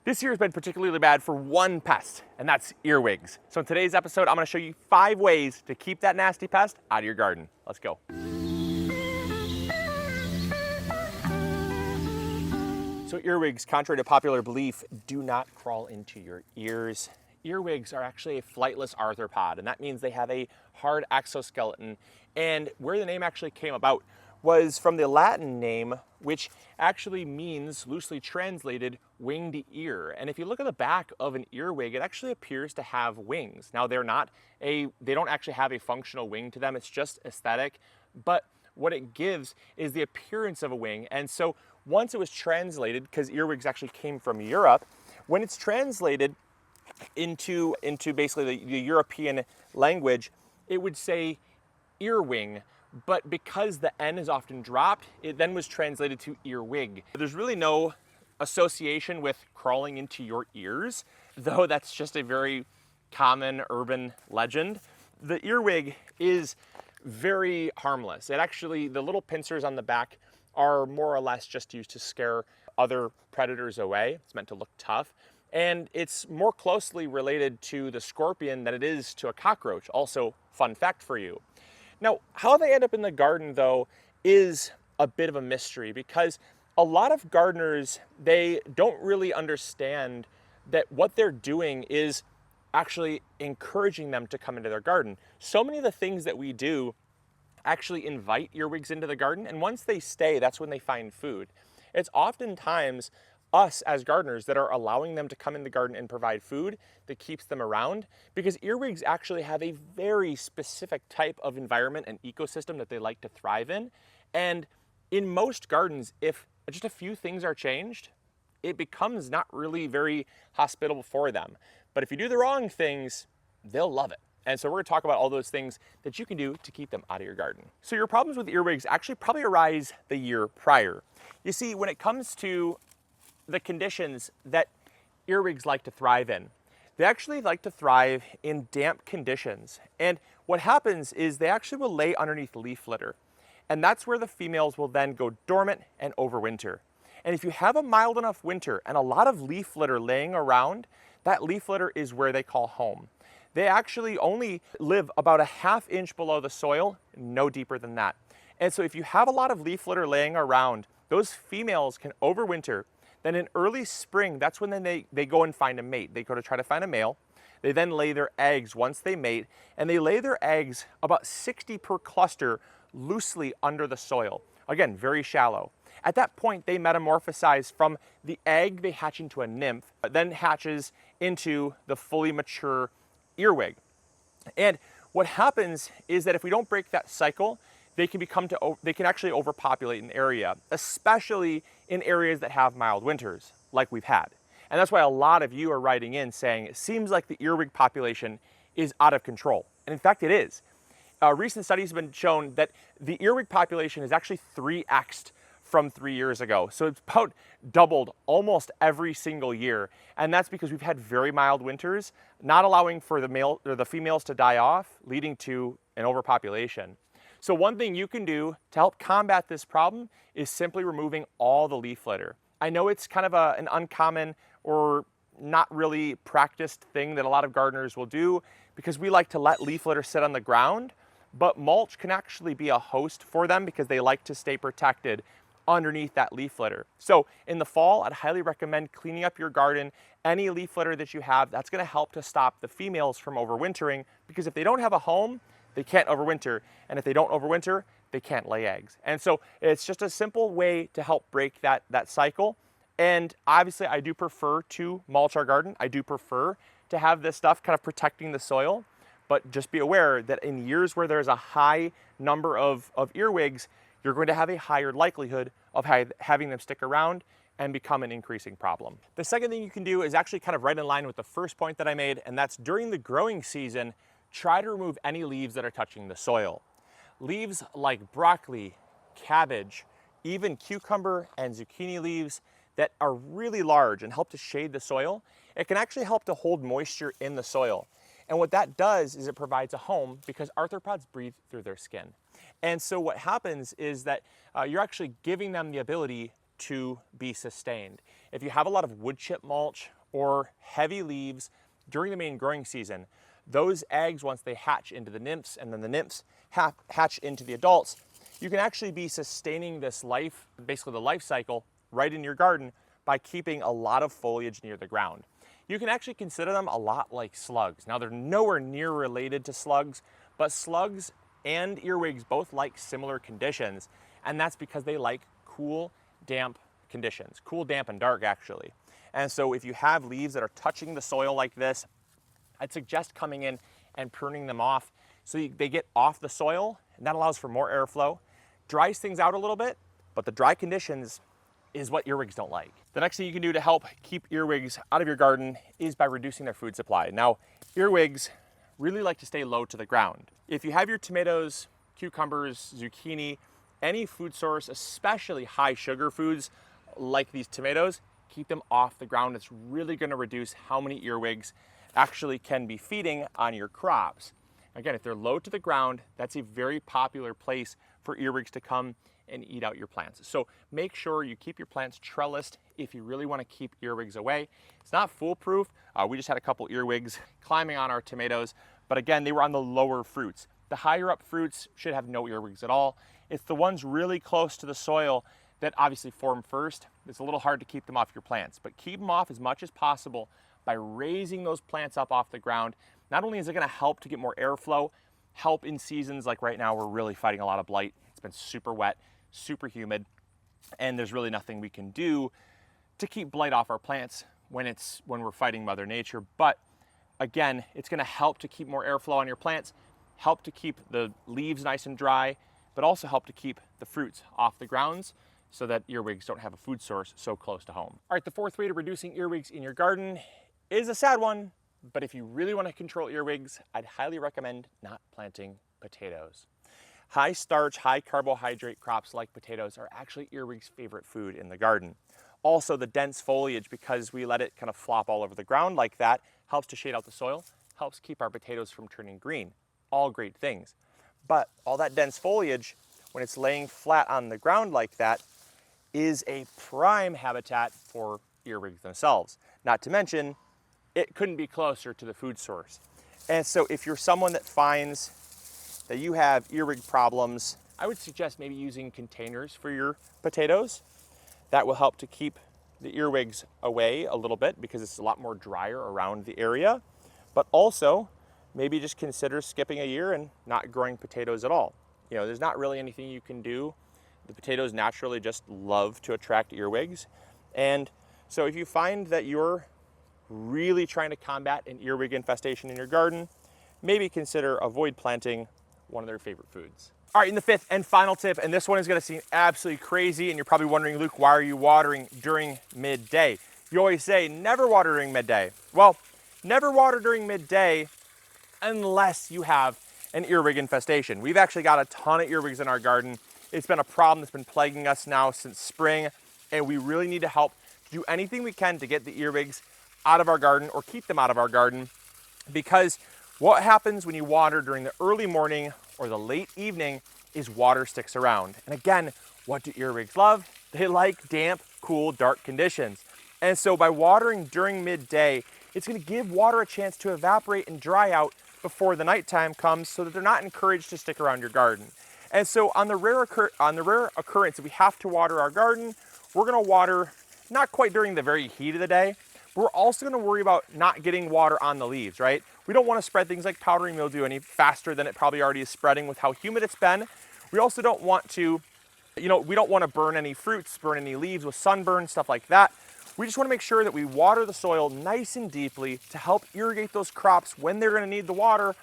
This year has been particularly bad for one pest, and that's earwigs. So in today's episode, I'm gonna show you 5 ways to keep that nasty pest out of your garden. Let's go. So earwigs, contrary to popular belief, do not crawl into your ears. Earwigs are actually a flightless arthropod, and that means they have a hard exoskeleton. And where the name actually came about was from the Latin name, which actually means, loosely translated, winged ear. And if you look at the back of an earwig, it actually appears to have wings. Now they don't actually have a functional wing to them, it's just aesthetic, but what it gives is the appearance of a wing. And so once it was translated, because earwigs actually came from Europe, when it's translated into basically the European language, it would say earwing. But because the N is often dropped, it then was translated to earwig. There's really no association with crawling into your ears, though that's just a very common urban legend. The earwig is very harmless. It actually, the little pincers on the back are more or less just used to scare other predators away. It's meant to look tough. And it's more closely related to the scorpion than it is to a cockroach. Also, fun fact for you. Now, how they end up in the garden, though, is a bit of a mystery, because a lot of gardeners, they don't really understand that what they're doing is actually encouraging them to come into their garden. So many of the things that we do actually invite earwigs into the garden, and once they stay, that's when they find food. It's oftentimes us as gardeners that are allowing them to come in the garden and provide food that keeps them around, because earwigs actually have a very specific type of environment and ecosystem that they like to thrive in. And in most gardens, if just a few things are changed, it becomes not really very hospitable for them. But if you do the wrong things, they'll love it. And so we're gonna talk about all those things that you can do to keep them out of your garden. So your problems with earwigs actually probably arise the year prior. You see, when it comes to the conditions that earwigs like to thrive in, they actually like to thrive in damp conditions. And what happens is they actually will lay underneath leaf litter. And that's where the females will then go dormant and overwinter. And if you have a mild enough winter and a lot of leaf litter laying around, that leaf litter is where they call home. They actually only live about a ½ inch below the soil, no deeper than that. And so if you have a lot of leaf litter laying around, those females can overwinter. Then in early spring, that's when they go and find a mate. They go to try to find a male. They then lay their eggs once they mate, and they lay their eggs about 60 per cluster loosely under the soil. Again, very shallow. At that point, they metamorphosize from the egg, they hatch into a nymph, but then hatches into the fully mature earwig. And what happens is that if we don't break that cycle, they can actually overpopulate an area, especially in areas that have mild winters, like we've had. And that's why a lot of you are writing in saying, it seems like the earwig population is out of control. And in fact, it is. Recent studies have been shown that the earwig population is actually 3x'd from 3 years ago. So it's about doubled almost every single year. And that's because we've had very mild winters, not allowing for the females to die off, leading to an overpopulation. So one thing you can do to help combat this problem is simply removing all the leaf litter. I know it's kind of an uncommon or not really practiced thing that a lot of gardeners will do, because we like to let leaf litter sit on the ground, but mulch can actually be a host for them because they like to stay protected underneath that leaf litter. So in the fall, I'd highly recommend cleaning up your garden. Any leaf litter that you have, that's gonna help to stop the females from overwintering, because if they don't have a home, they can't overwinter, and if they don't overwinter, they can't lay eggs. And so it's just a simple way to help break that cycle. And obviously I do prefer to mulch our garden. I do prefer to have this stuff kind of protecting the soil, but just be aware that in years where there's a high number of earwigs, you're going to have a higher likelihood of having them stick around and become an increasing problem. The second thing you can do is actually kind of right in line with the first point that I made, and that's during the growing season, try to remove any leaves that are touching the soil. Leaves like broccoli, cabbage, even cucumber and zucchini leaves that are really large and help to shade the soil, it can actually help to hold moisture in the soil. And what that does is it provides a home, because arthropods breathe through their skin. And so what happens is that you're actually giving them the ability to be sustained. If you have a lot of wood chip mulch or heavy leaves during the main growing season, those eggs, once they hatch into the nymphs and then the nymphs hatch into the adults, you can actually be sustaining this life, basically the life cycle, right in your garden by keeping a lot of foliage near the ground. You can actually consider them a lot like slugs. Now, they're nowhere near related to slugs, but slugs and earwigs both like similar conditions, and that's because they like cool, damp conditions. Cool, damp, and dark, actually. And so if you have leaves that are touching the soil like this, I'd suggest coming in and pruning them off so they get off the soil, and that allows for more airflow, dries things out a little bit, but the dry conditions is what earwigs don't like. The next thing you can do to help keep earwigs out of your garden is by reducing their food supply. Now, earwigs really like to stay low to the ground. If you have your tomatoes, cucumbers, zucchini, any food source, especially high sugar foods like these tomatoes, keep them off the ground. It's really going to reduce how many earwigs actually can be feeding on your crops. Again, if they're low to the ground, that's a very popular place for earwigs to come and eat out your plants. So make sure you keep your plants trellised if you really want to keep earwigs away. It's not foolproof. We just had a couple earwigs climbing on our tomatoes, but again, they were on the lower fruits. The higher up fruits should have no earwigs at all. It's the ones really close to the soil that obviously form first. It's a little hard to keep them off your plants, but keep them off as much as possible by raising those plants up off the ground. Not only is it going to help to get more airflow, help in seasons like right now, we're really fighting a lot of blight. It's been super wet, super humid, and there's really nothing we can do to keep blight off our plants when we're fighting Mother Nature. But again, it's going to help to keep more airflow on your plants, help to keep the leaves nice and dry, but also help to keep the fruits off the grounds so that earwigs don't have a food source so close to home. All right, the fourth way to reducing earwigs in your garden is a sad one, but if you really want to control earwigs, I'd highly recommend not planting potatoes. High starch, high carbohydrate crops like potatoes are actually earwigs' favorite food in the garden. Also, the dense foliage, because we let it kind of flop all over the ground like that, helps to shade out the soil, helps keep our potatoes from turning green. All great things. But all that dense foliage, when it's laying flat on the ground like that, is a prime habitat for earwigs themselves. Not to mention, it couldn't be closer to the food source. And so if you're someone that finds that you have earwig problems, I would suggest maybe using containers for your potatoes. That will help to keep the earwigs away a little bit because it's a lot more drier around the area. But also, maybe just consider skipping a year and not growing potatoes at all. You know, there's not really anything you can do. The potatoes naturally just love to attract earwigs. And so if you find that you're really trying to combat an earwig infestation in your garden, maybe consider avoid planting one of their favorite foods. All right, and the fifth and final tip, and this one is going to seem absolutely crazy, and you're probably wondering, Luke, why are you watering during midday? You always say never water during midday. Well, never water during midday unless you have an earwig infestation. We've actually got a ton of earwigs in our garden. It's been a problem that's been plaguing us now since spring, and we really need to help do anything we can to get the earwigs out of our garden or keep them out of our garden, because what happens when you water during the early morning or the late evening is water sticks around. And again, what do earwigs love? They like damp, cool, dark conditions. And so by watering during midday, it's going to give water a chance to evaporate and dry out before the nighttime comes so that they're not encouraged to stick around your garden. And so on the rare occurrence that we have to water our garden, we're going to water not quite during the very heat of the day, but we're also going to worry about not getting water on the leaves, right? We don't want to spread things like powdery mildew any faster than it probably already is spreading with how humid it's been. We also don't want to, we don't want to burn any fruits, burn any leaves with sunburn, stuff like that. We just want to make sure that we water the soil nice and deeply to help irrigate those crops when they're going to need the water,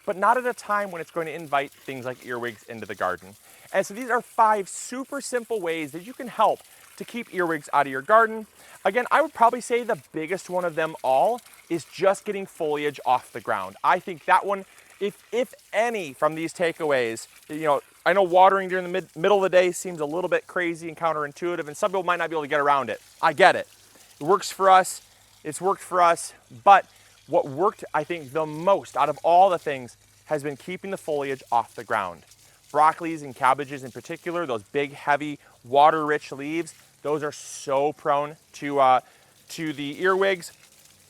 but not at a time when it's going to invite things like earwigs into the garden. And so these are 5 super simple ways that you can help to keep earwigs out of your garden. Again, I would probably say the biggest one of them all is just getting foliage off the ground. I think that one, if any from these takeaways, I know watering during the middle of the day seems a little bit crazy and counterintuitive, and some people might not be able to get around it. I get it. It works for us. It's worked for us. But what worked, I think, the most out of all the things has been keeping the foliage off the ground. Broccolis and cabbages in particular, those big, heavy, water-rich leaves, those are so prone to the earwigs.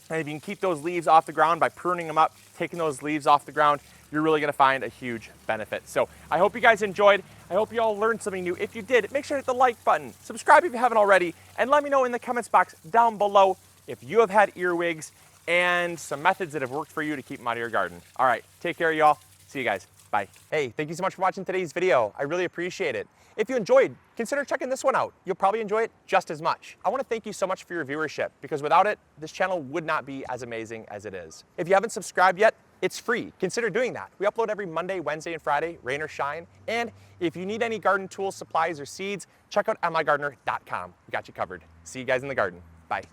And if you can keep those leaves off the ground by pruning them up, taking those leaves off the ground, you're really gonna find a huge benefit. So I hope you guys enjoyed. I hope you all learned something new. If you did, make sure to hit the like button, subscribe if you haven't already, and let me know in the comments box down below if you have had earwigs and some methods that have worked for you to keep them out of your garden. All right, take care, y'all. See you guys. Bye. Hey, thank you so much for watching today's video. I really appreciate it. If you enjoyed, consider checking this one out. You'll probably enjoy it just as much. I want to thank you so much for your viewership, because without it, this channel would not be as amazing as it is. If you haven't subscribed yet, it's free. Consider doing that. We upload every Monday, Wednesday, and Friday, rain or shine. And if you need any garden tools, supplies, or seeds, check out MIgardener.com. We got you covered. See you guys in the garden. Bye.